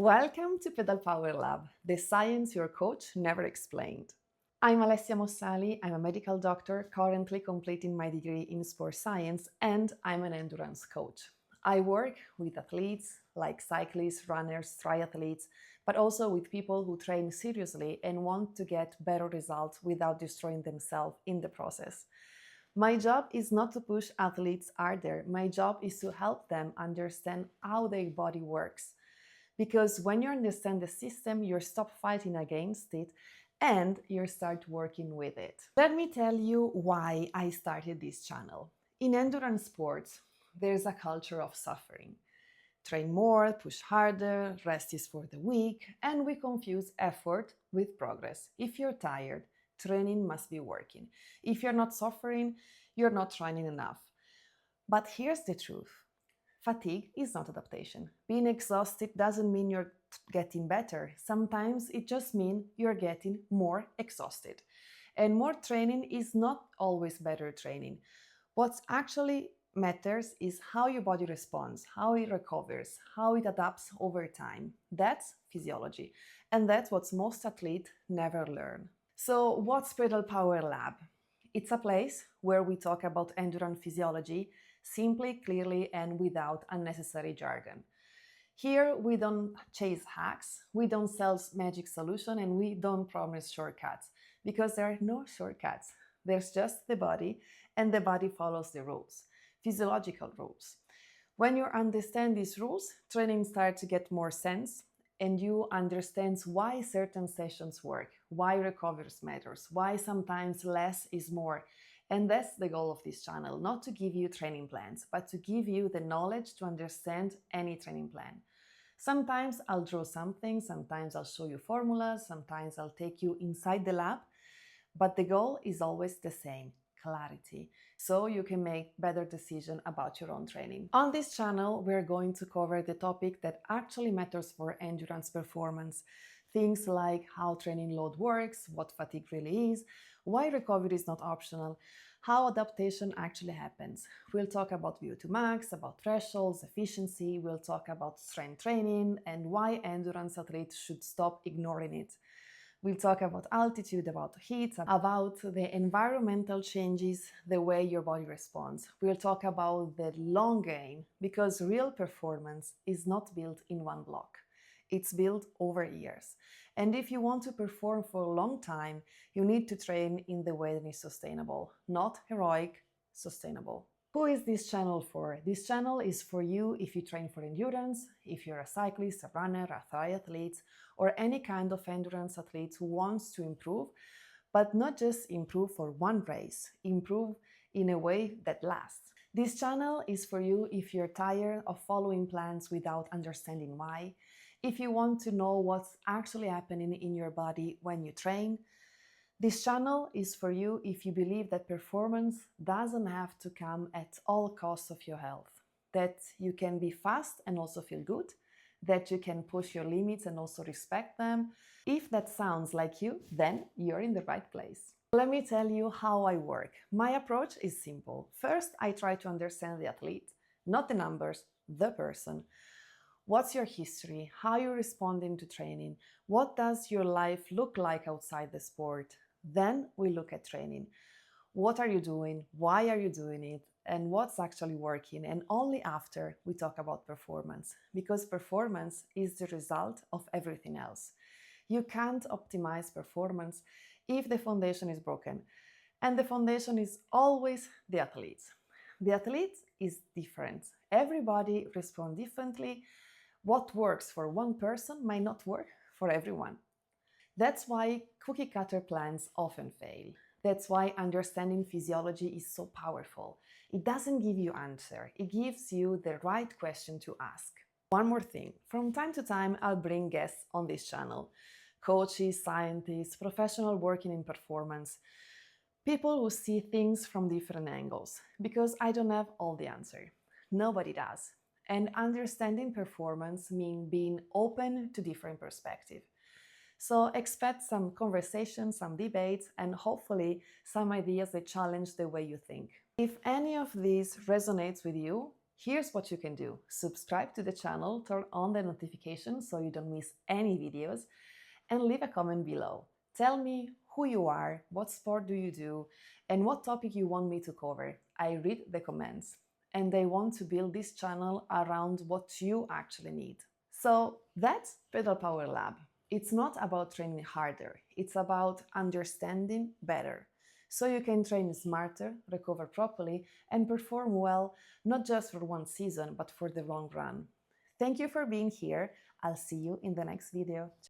Welcome to Pedal Power Lab, the science your coach never explained. I'm Alessia Mossali, I'm a medical doctor currently completing my degree in sports science, and I'm an endurance coach. I work with athletes like cyclists, runners, triathletes, but also with people who train seriously and want to get better results without destroying themselves in the process. My job is not to push athletes harder, my job is to help them understand how their body works. Because when you understand the system, you stop fighting against it and you start working with it. Let me tell you why I started this channel. In endurance sports, there's a culture of suffering. Train more, push harder, rest is for the weak, and we confuse effort with progress. If you're tired, training must be working. If you're not suffering, you're not training enough. But here's the truth. Fatigue is not adaptation. Being exhausted doesn't mean you're getting better. Sometimes it just means you're getting more exhausted. And more training is not always better training. What actually matters is how your body responds, how it recovers, how it adapts over time. That's physiology. And that's what most athletes never learn. So what's Pedal Power Lab? It's a place where we talk about endurance physiology simply, clearly, and without unnecessary jargon. Here, we don't chase hacks, we don't sell magic solution, and we don't promise shortcuts, because there are no shortcuts. There's just the body, and the body follows the rules, physiological rules. When you understand these rules, training starts to get more sense, and you understand why certain sessions work, why recovery matters, why sometimes less is more. And that's the goal of this channel, not to give you training plans, but to give you the knowledge to understand any training plan. Sometimes I'll draw something, sometimes I'll show you formulas, sometimes I'll take you inside the lab, but the goal is always the same, clarity, so you can make better decisions about your own training. On this channel, we're going to cover the topic that actually matters for endurance performance. Things like how training load works, what fatigue really is, why recovery is not optional, how adaptation actually happens. We'll talk about VO₂max, about thresholds, efficiency, we'll talk about strength training, and why endurance athletes should stop ignoring it. We'll talk about altitude, about heat, about the environmental changes, the way your body responds. We'll talk about the long game, because real performance is not built in one block. It's built over years. And if you want to perform for a long time, you need to train in the way that is sustainable, not heroic, sustainable. Who is this channel for? This channel is for you if you train for endurance, if you're a cyclist, a runner, a triathlete, or any kind of endurance athlete who wants to improve, but not just improve for one race, improve in a way that lasts. This channel is for you if you're tired of following plans without understanding why, if you want to know what's actually happening in your body when you train. This channel is for you if you believe that performance doesn't have to come at all costs of your health, that you can be fast and also feel good, that you can push your limits and also respect them. If that sounds like you, then you're in the right place. Let me tell you how I work. My approach is simple. First, I try to understand the athlete, not the numbers, the person. What's your history? How you're responding to training? What does your life look like outside the sport? Then we look at training. What are you doing? Why are you doing it? And what's actually working? And only after we talk about performance, because performance is the result of everything else. You can't optimize performance if the foundation is broken. And the foundation is always the athlete. The athlete is different. Everybody responds differently. What works for one person might not work for everyone. That's why cookie-cutter plans often fail. That's why understanding physiology is so powerful. It doesn't give you an answer, it gives you the right question to ask. One more thing, from time to time I'll bring guests on this channel. Coaches, scientists, professionals working in performance. People who see things from different angles, because I don't have all the answer. Nobody does. And understanding performance means being open to different perspectives. So expect some conversations, some debates, and hopefully some ideas that challenge the way you think. If any of these resonates with you, Here's what you can do. Subscribe to the channel, turn on the notifications so you don't miss any videos, and leave a comment below. Tell me who you are, what sport do you do, and what topic you want me to cover. I read the comments, and I want to build this channel around what you actually need. So that's Pedal Power Lab. It's not about training harder, it's about understanding better. So you can train smarter, recover properly, and perform well, not just for one season, but for the long run. Thank you for being here. I'll see you in the next video.